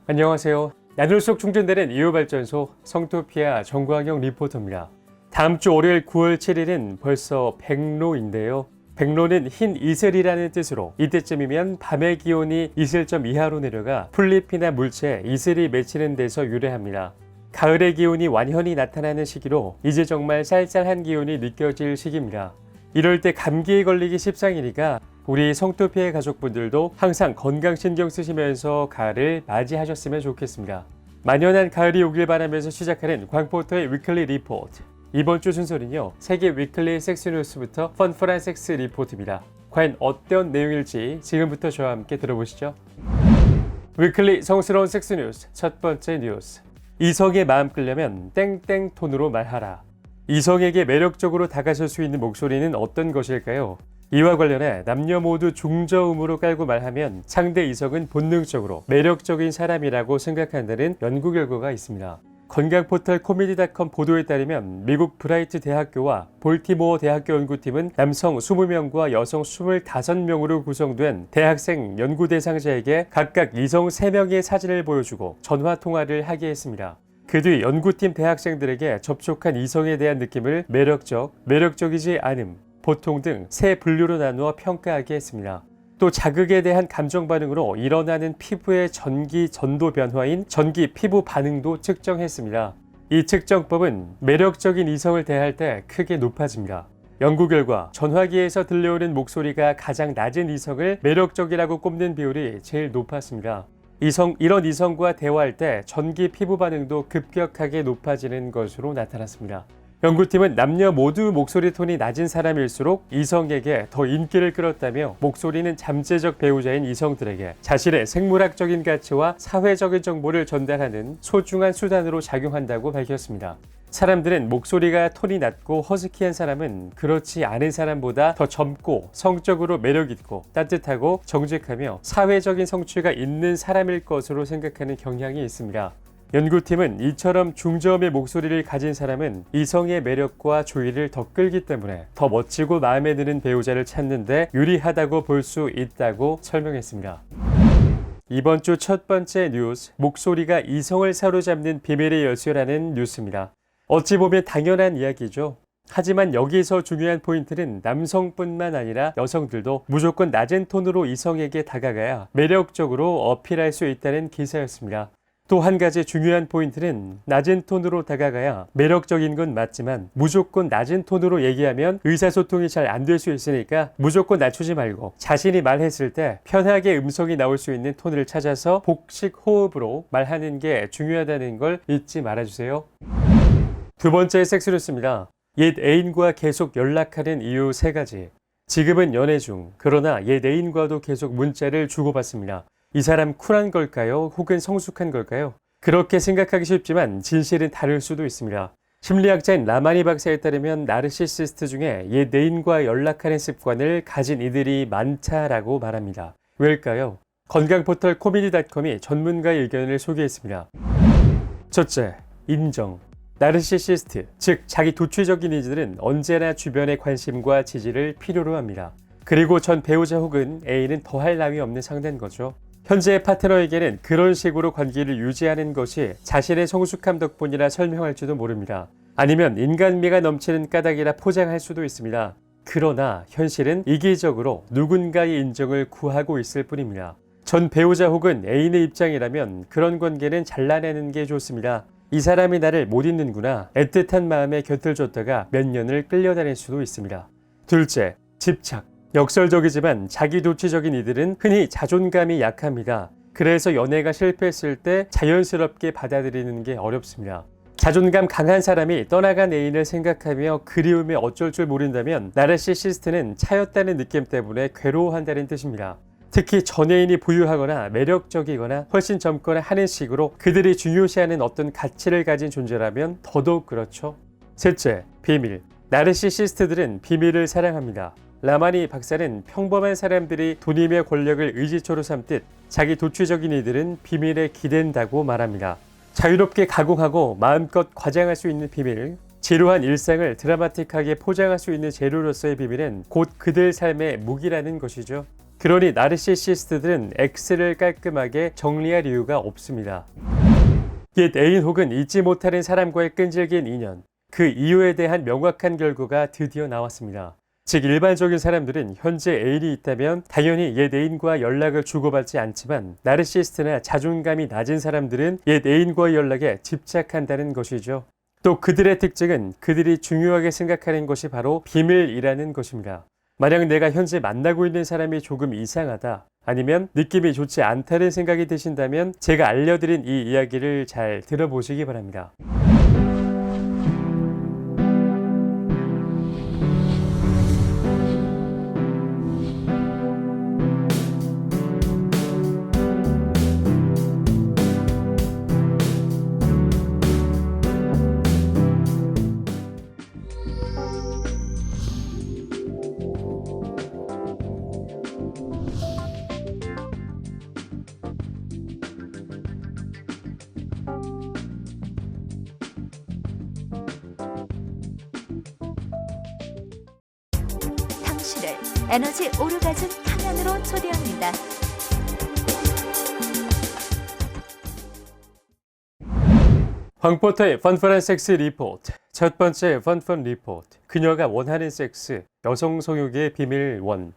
안녕하세요. 야늘 속 충전되는 2호 발전소 성토피아 정광영 리포터입니다. 다음 주 월요일 9월 7일은 벌써 백로인데요. 백로는 흰 이슬이라는 뜻으로 이때쯤이면 밤의 기온이 이슬점 이하로 내려가 풀잎이나 물체에 이슬이 맺히는 데서 유래합니다. 가을의 기온이 완연히 나타나는 시기로 이제 정말 쌀쌀한 기온이 느껴질 시기입니다. 이럴 때 감기에 걸리기 십상이니까 우리 성토피아 가족분들도 항상 건강 신경 쓰시면서 가을을 맞이하셨으면 좋겠습니다. 만연한 가을이 오길 바라면서 시작하는 광포터의 위클리 리포트. 이번 주 순서는요, 세계 위클리 섹스 뉴스부터 펀펀한 섹스 리포트입니다. 과연 어떤 내용일지 지금부터 저와 함께 들어보시죠. 위클리 성스러운 섹스 뉴스 첫 번째 뉴스. 이성의 마음 끌려면 땡땡 톤으로 말하라. 이성에게 매력적으로 다가설 수 있는 목소리는 어떤 것일까요? 이와 관련해 남녀 모두 중저음으로 깔고 말하면 상대 이성은 본능적으로 매력적인 사람이라고 생각한다는 연구 결과가 있습니다. 건강 포털 코미디닷컴 보도에 따르면 미국 브라이트 대학교와 볼티모어 대학교 연구팀은 남성 20명과 여성 25명으로 구성된 대학생 연구 대상자에게 각각 이성 3명의 사진을 보여주고 전화 통화를 하게 했습니다. 그 뒤 연구팀 대학생들에게 접촉한 이성에 대한 느낌을 매력적, 매력적이지 않음, 보통 등 세 분류로 나누어 평가하게 했습니다. 또 자극에 대한 감정 반응으로 일어나는 피부의 전기 전도 변화인 전기 피부 반응도 측정했습니다. 이 측정법은 매력적인 이성을 대할 때 크게 높아집니다. 연구 결과 전화기에서 들려오는 목소리가 가장 낮은 이성을 매력적이라고 꼽는 비율이 제일 높았습니다. 이런 이성과 대화할 때 전기 피부 반응도 급격하게 높아지는 것으로 나타났습니다. 연구팀은 남녀 모두 목소리 톤이 낮은 사람일수록 이성에게 더 인기를 끌었다며 목소리는 잠재적 배우자인 이성들에게 자신의 생물학적인 가치와 사회적인 정보를 전달하는 소중한 수단으로 작용한다고 밝혔습니다. 사람들은 목소리가 톤이 낮고 허스키한 사람은 그렇지 않은 사람보다 더 젊고 성적으로 매력있고 따뜻하고 정직하며 사회적인 성취가 있는 사람일 것으로 생각하는 경향이 있습니다. 연구팀은 이처럼 중저음의 목소리를 가진 사람은 이성의 매력과 주의를 더 끌기 때문에 더 멋지고 마음에 드는 배우자를 찾는 데 유리하다고 볼 수 있다고 설명했습니다. 이번 주 첫 번째 뉴스, 목소리가 이성을 사로잡는 비밀의 열쇠라는 뉴스입니다. 어찌 보면 당연한 이야기죠. 하지만 여기서 중요한 포인트는 남성뿐만 아니라 여성들도 무조건 낮은 톤으로 이성에게 다가가야 매력적으로 어필할 수 있다는 기사였습니다. 또 한 가지 중요한 포인트는 낮은 톤으로 다가가야 매력적인 건 맞지만 무조건 낮은 톤으로 얘기하면 의사소통이 잘 안 될 수 있으니까 무조건 낮추지 말고 자신이 말했을 때 편하게 음성이 나올 수 있는 톤을 찾아서 복식 호흡으로 말하는 게 중요하다는 걸 잊지 말아주세요. 두 번째 섹스 뉴스입니다. 옛 애인과 계속 연락하는 이유 3가지. 지금은 연애 중, 그러나 옛 애인과도 계속 문자를 주고받습니다. 이 사람 쿨한 걸까요? 혹은 성숙한 걸까요? 그렇게 생각하기 쉽지만 진실은 다를 수도 있습니다. 심리학자인 라마니 박사에 따르면 나르시시스트 중에 옛 애인과 연락하는 습관을 가진 이들이 많다라고 말합니다. 왜일까요? 건강포털 코미디닷컴이 전문가의 의견을 소개했습니다. 첫째, 인정. 나르시시스트, 즉 자기 도취적인 이들은 언제나 주변의 관심과 지지를 필요로 합니다. 그리고 전 배우자 혹은 애인은 더할 나위 없는 상대인 거죠. 현재의 파트너에게는 그런 식으로 관계를 유지하는 것이 자신의 성숙함 덕분이라 설명할지도 모릅니다. 아니면 인간미가 넘치는 까닭이라 포장할 수도 있습니다. 그러나 현실은 이기적으로 누군가의 인정을 구하고 있을 뿐입니다. 전 배우자 혹은 애인의 입장이라면 그런 관계는 잘라내는 게 좋습니다. 이 사람이 나를 못 잊는구나 애틋한 마음에 곁을 줬다가 몇 년을 끌려다닐 수도 있습니다. 둘째, 집착. 역설적이지만 자기도취적인 이들은 흔히 자존감이 약합니다. 그래서 연애가 실패했을 때 자연스럽게 받아들이는 게 어렵습니다. 자존감 강한 사람이 떠나간 애인을 생각하며 그리움에 어쩔 줄 모른다면 나르시시스트는 차였다는 느낌 때문에 괴로워한다는 뜻입니다. 특히 전애인이 부유하거나 매력적이거나 훨씬 젊거나 하는 식으로 그들이 중요시하는 어떤 가치를 가진 존재라면 더더욱 그렇죠. 셋째, 비밀. 나르시시스트들은 비밀을 사랑합니다. 라마니 박사는 평범한 사람들이 돈이며 권력을 의지초로 삼듯 자기 도취적인 이들은 비밀에 기댄다고 말합니다. 자유롭게 가공하고 마음껏 과장할 수 있는 비밀, 지루한 일상을 드라마틱하게 포장할 수 있는 재료로서의 비밀은 곧 그들 삶의 무기라는 것이죠. 그러니 나르시시스트들은 X를 깔끔하게 정리할 이유가 없습니다. 옛 애인 혹은 잊지 못하는 사람과의 끈질긴 인연, 그 이유에 대한 명확한 결과가 드디어 나왔습니다. 즉 일반적인 사람들은 현재 애인이 있다면 당연히 옛 애인과 연락을 주고받지 않지만 나르시시스트나 자존감이 낮은 사람들은 옛 애인과의 연락에 집착한다는 것이죠. 또 그들의 특징은 그들이 중요하게 생각하는 것이 바로 비밀이라는 것입니다. 만약 내가 현재 만나고 있는 사람이 조금 이상하다, 아니면 느낌이 좋지 않다는 생각이 드신다면 제가 알려드린 이 이야기를 잘 들어보시기 바랍니다. 당신을 에너지 오르가즘 탕양으로 초대합니다. 황포터의 펀펀한 섹스 리포트. 첫 번째 펀펀 리포트. 그녀가 원하는 섹스, 여성 성욕의 비밀 1.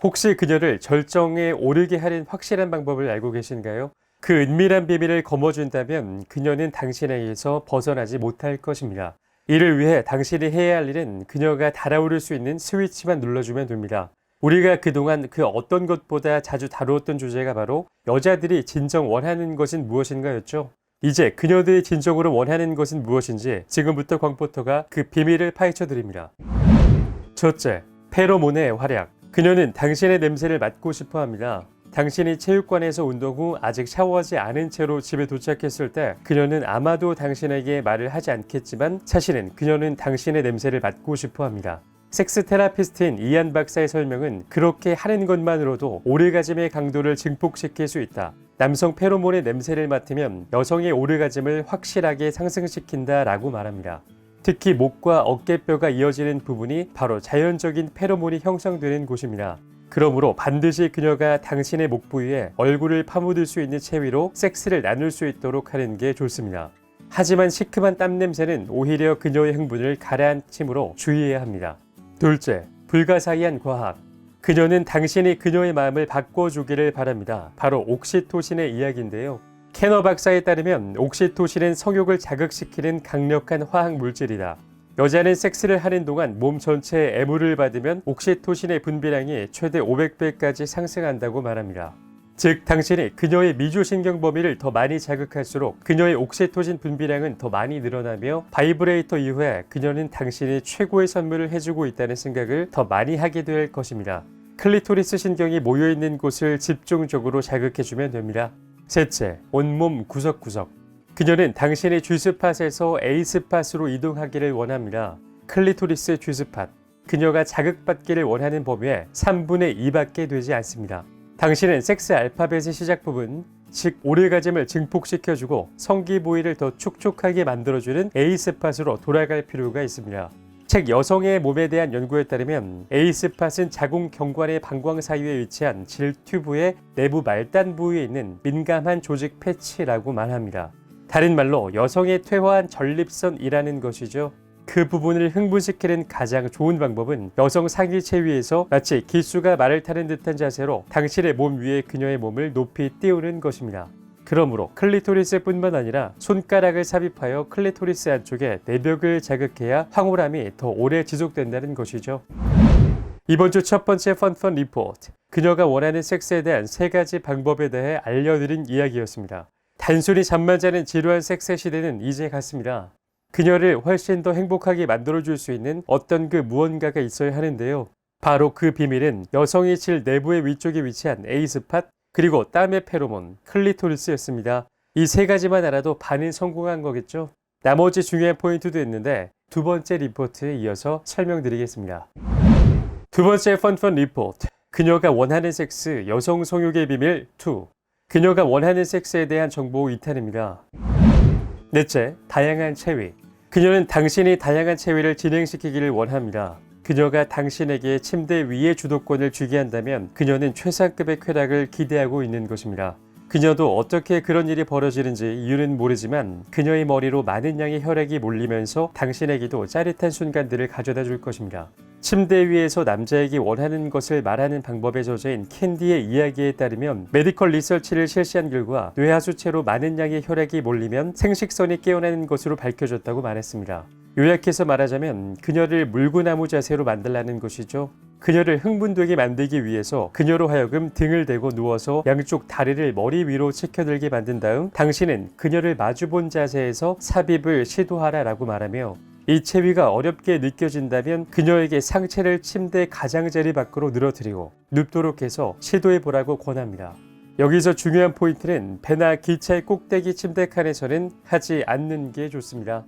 혹시 그녀를 절정에 오르게 하는 확실한 방법을 알고 계신가요? 그 은밀한 비밀을 거머쥔다면 그녀는 당신에게서 벗어나지 못할 것입니다. 이를 위해 당신이 해야 할 일은 그녀가 달아오를 수 있는 스위치만 눌러주면 됩니다. 우리가 그동안 그 어떤 것보다 자주 다루었던 주제가 바로 여자들이 진정 원하는 것은 무엇인가였죠. 이제 그녀들이 진정으로 원하는 것은 무엇인지 지금부터 광포터가 그 비밀을 파헤쳐 드립니다. 첫째, 페로몬의 활약. 그녀는 당신의 냄새를 맡고 싶어 합니다. 당신이 체육관에서 운동 후 아직 샤워하지 않은 채로 집에 도착했을 때 그녀는 아마도 당신에게 말을 하지 않겠지만 사실은 그녀는 당신의 냄새를 맡고 싶어 합니다. 섹스 테라피스트인 이안 박사의 설명은 그렇게 하는 것만으로도 오르가즘의 강도를 증폭시킬 수 있다. 남성 페로몬의 냄새를 맡으면 여성의 오르가즘을 확실하게 상승시킨다 라고 말합니다. 특히 목과 어깨뼈가 이어지는 부분이 바로 자연적인 페로몬이 형성되는 곳입니다. 그러므로 반드시 그녀가 당신의 목 부위에 얼굴을 파묻을 수 있는 체위로 섹스를 나눌 수 있도록 하는 게 좋습니다. 하지만 시큼한 땀 냄새는 오히려 그녀의 흥분을 가라앉힘으로 주의해야 합니다. 둘째, 불가사의한 과학. 그녀는 당신이 그녀의 마음을 바꿔주기를 바랍니다. 바로 옥시토신의 이야기인데요. 캐너 박사에 따르면 옥시토신은 성욕을 자극시키는 강력한 화학 물질이다. 여자는 섹스를 하는 동안 몸 전체에 애무를 받으면 옥시토신의 분비량이 최대 500배까지 상승한다고 말합니다. 즉 당신이 그녀의 미주신경 범위를 더 많이 자극할수록 그녀의 옥시토신 분비량은 더 많이 늘어나며 바이브레이터 이후에 그녀는 당신이 최고의 선물을 해주고 있다는 생각을 더 많이 하게 될 것입니다. 클리토리스 신경이 모여있는 곳을 집중적으로 자극해주면 됩니다. 셋째, 온몸 구석구석. 그녀는 당신의 G스팟에서 A스팟으로 이동하기를 원합니다. 클리토리스 G스팟. 그녀가 자극받기를 원하는 범위의 3분의 2밖에 되지 않습니다. 당신은 섹스 알파벳의 시작 부분, 즉 오르가즘을 증폭시켜주고 성기 부위를 더 촉촉하게 만들어주는 A스팟으로 돌아갈 필요가 있습니다. 책 여성의 몸에 대한 연구에 따르면 A스팟은 자궁 경관의 방광 사이에 위치한 질 튜브의 내부 말단 부위에 있는 민감한 조직 패치라고 말합니다. 다른 말로 여성의 퇴화한 전립선이라는 것이죠. 그 부분을 흥분시키는 가장 좋은 방법은 여성 상의 체위에서 마치 기수가 말을 타는 듯한 자세로 당신의 몸 위에 그녀의 몸을 높이 띄우는 것입니다. 그러므로 클리토리스뿐만 아니라 손가락을 삽입하여 클리토리스 안쪽에 내벽을 자극해야 황홀함이 더 오래 지속된다는 것이죠. 이번 주 첫 번째 펀펀 리포트. 그녀가 원하는 섹스에 대한 3가지 방법에 대해 알려드린 이야기였습니다. 단순히 잠만 자는 지루한 섹스 시대는 이제 갔습니다. 그녀를 훨씬 더 행복하게 만들어줄 수 있는 어떤 그 무언가가 있어야 하는데요. 바로 그 비밀은 여성의 질 내부의 위쪽에 위치한 A스팟, 그리고 땀의 페로몬, 클리토리스였습니다. 이 3가지만 알아도 반은 성공한 거겠죠? 나머지 중요한 포인트도 있는데 두 번째 리포트에 이어서 설명드리겠습니다. 두 번째 펀펀 리포트. 그녀가 원하는 섹스, 여성 성욕의 비밀 2. 그녀가 원하는 섹스에 대한 정보 2탄입니다. 넷째, 다양한 체위. 그녀는 당신이 다양한 체위를 진행시키기를 원합니다. 그녀가 당신에게 침대 위의 주도권을 쥐게 한다면 그녀는 최상급의 쾌락을 기대하고 있는 것입니다. 그녀도 어떻게 그런 일이 벌어지는지 이유는 모르지만 그녀의 머리로 많은 양의 혈액이 몰리면서 당신에게도 짜릿한 순간들을 가져다 줄 것입니다. 침대 위에서 남자에게 원하는 것을 말하는 방법에 젖어인 캔디의 이야기에 따르면 메디컬 리서치를 실시한 결과 뇌하수체로 많은 양의 혈액이 몰리면 생식선이 깨어나는 것으로 밝혀졌다고 말했습니다. 요약해서 말하자면 그녀를 물구나무 자세로 만들라는 것이죠. 그녀를 흥분되게 만들기 위해서 그녀로 하여금 등을 대고 누워서 양쪽 다리를 머리 위로 치켜들게 만든 다음 당신은 그녀를 마주본 자세에서 삽입을 시도하라라고 말하며 이 체위가 어렵게 느껴진다면 그녀에게 상체를 침대 가장자리 밖으로 늘어뜨리고 눕도록 해서 시도해보라고 권합니다. 여기서 중요한 포인트는 배나 기차의 꼭대기 침대 칸에서는 하지 않는 게 좋습니다.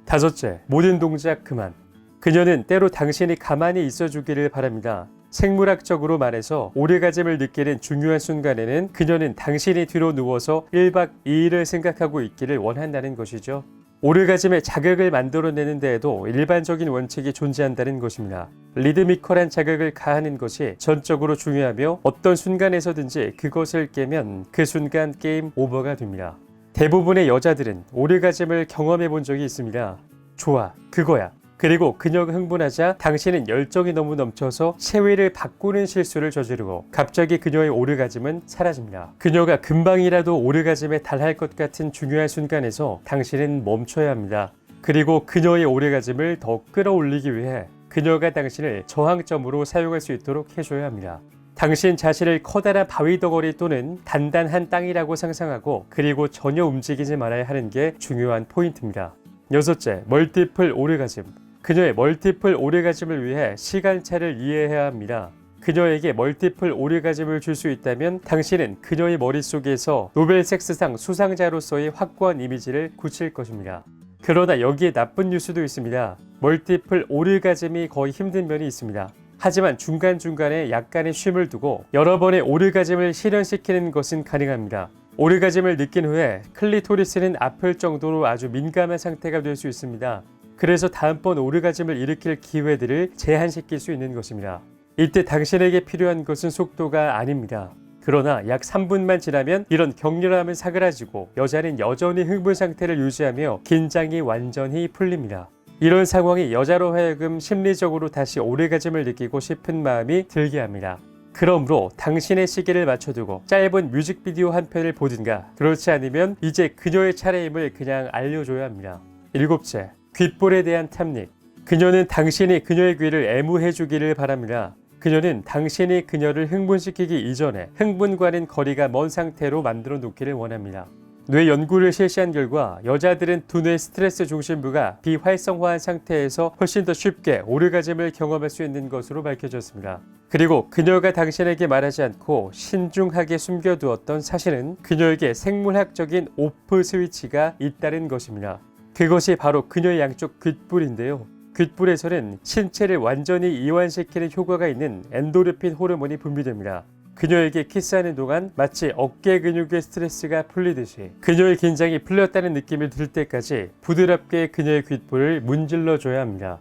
다섯째, 모든 동작 그만. 그녀는 때로 당신이 가만히 있어주기를 바랍니다. 생물학적으로 말해서 오르가즘을 느끼는 중요한 순간에는 그녀는 당신이 뒤로 누워서 1박 2일을 생각하고 있기를 원한다는 것이죠. 오르가즘의 자극을 만들어내는 데에도 일반적인 원칙이 존재한다는 것입니다. 리드미컬한 자극을 가하는 것이 전적으로 중요하며 어떤 순간에서든지 그것을 깨면 그 순간 게임 오버가 됩니다. 대부분의 여자들은 오르가즘을 경험해 본 적이 있습니다. 좋아, 그거야. 그리고 그녀가 흥분하자 당신은 열정이 너무 넘쳐서 체위를 바꾸는 실수를 저지르고 갑자기 그녀의 오르가즘은 사라집니다. 그녀가 금방이라도 오르가즘에 달할 것 같은 중요한 순간에서 당신은 멈춰야 합니다. 그리고 그녀의 오르가즘을 더 끌어올리기 위해 그녀가 당신을 저항점으로 사용할 수 있도록 해줘야 합니다. 당신 자신을 커다란 바위 덩어리 또는 단단한 땅이라고 상상하고 그리고 전혀 움직이지 말아야 하는 게 중요한 포인트입니다. 여섯째, 멀티플 오르가즘. 그녀의 멀티플 오르가즘을 위해 시간차를 이해해야 합니다. 그녀에게 멀티플 오르가즘을 줄 수 있다면 당신은 그녀의 머릿속에서 노벨 섹스상 수상자로서의 확고한 이미지를 굳힐 것입니다. 그러나 여기에 나쁜 뉴스도 있습니다. 멀티플 오르가즘이 거의 힘든 면이 있습니다. 하지만 중간중간에 약간의 쉼을 두고 여러 번의 오르가즘을 실현시키는 것은 가능합니다. 오르가즘을 느낀 후에 클리토리스는 아플 정도로 아주 민감한 상태가 될 수 있습니다. 그래서 다음번 오르가즘을 일으킬 기회들을 제한시킬 수 있는 것입니다. 이때 당신에게 필요한 것은 속도가 아닙니다. 그러나 약 3분만 지나면 이런 격렬함은 사그라지고 여자는 여전히 흥분 상태를 유지하며 긴장이 완전히 풀립니다. 이런 상황이 여자로 하여금 심리적으로 다시 오르가즘을 느끼고 싶은 마음이 들게 합니다. 그러므로 당신의 시기를 맞춰두고 짧은 뮤직비디오 한 편을 보든가 그렇지 않으면 이제 그녀의 차례임을 그냥 알려줘야 합니다. 일곱째, 귓볼에 대한 탐닉. 그녀는 당신이 그녀의 귀를 애무해주기를 바랍니다. 그녀는 당신이 그녀를 흥분시키기 이전에 흥분과는 거리가 먼 상태로 만들어 놓기를 원합니다. 뇌 연구를 실시한 결과 여자들은 두뇌 스트레스 중심부가 비활성화한 상태에서 훨씬 더 쉽게 오르가즘을 경험할 수 있는 것으로 밝혀졌습니다. 그리고 그녀가 당신에게 말하지 않고 신중하게 숨겨두었던 사실은 그녀에게 생물학적인 오프 스위치가 있다는 것입니다. 그것이 바로 그녀의 양쪽 귓불인데요. 귓불에서는 신체를 완전히 이완시키는 효과가 있는 엔도르핀 호르몬이 분비됩니다. 그녀에게 키스하는 동안 마치 어깨 근육의 스트레스가 풀리듯이 그녀의 긴장이 풀렸다는 느낌이 들 때까지 부드럽게 그녀의 귓볼을 문질러줘야 합니다.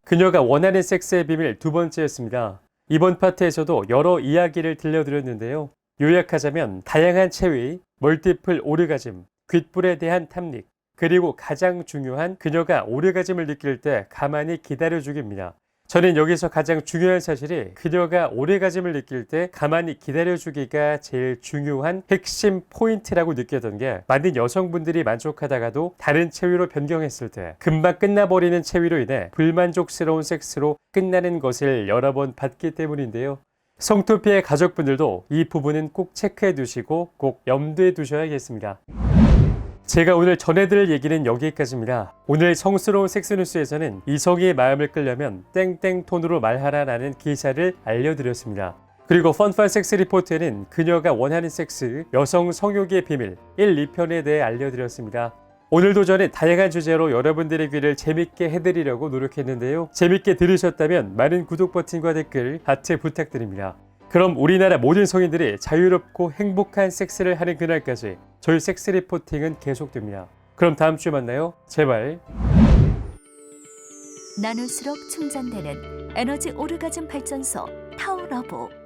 그녀가 원하는 섹스의 비밀 두 번째였습니다. 이번 파트에서도 여러 이야기를 들려드렸는데요. 요약하자면 다양한 체위, 멀티플 오르가즘, 귓불에 대한 탐닉, 그리고 가장 중요한 그녀가 오르가즘을 느낄 때 가만히 기다려주기입니다. 저는 여기서 가장 중요한 사실이 그녀가 오르가즘을 느낄 때 가만히 기다려주기가 제일 중요한 핵심 포인트라고 느꼈던 게 많은 여성분들이 만족하다가도 다른 체위로 변경했을 때 금방 끝나버리는 체위로 인해 불만족스러운 섹스로 끝나는 것을 여러 번 봤기 때문인데요. 성토피의 가족분들도 이 부분은 꼭 체크해 두시고 꼭 염두에 두셔야겠습니다. 제가 오늘 전해드릴 얘기는 여기까지입니다. 오늘 성스러운 섹스뉴스에서는 이성의 마음을 끌려면 땡땡 톤으로 말하라라는 기사를 알려드렸습니다. 그리고 펀펀 섹스 리포트에는 그녀가 원하는 섹스, 여성 성욕의 비밀 1, 2편에 대해 알려드렸습니다. 오늘도 저는 다양한 주제로 여러분들의 귀를 재밌게 해드리려고 노력했는데요. 재밌게 들으셨다면 많은 구독 버튼과 댓글, 하트 부탁드립니다. 그럼 우리나라 모든 성인들이 자유롭고 행복한 섹스를 하는 그날까지 저희 섹스 리포팅은 계속됩니다. 그럼 다음 주에 만나요. 제발. 나눌수록 충전되는 에너지 오르가즘 발전소 타오러브.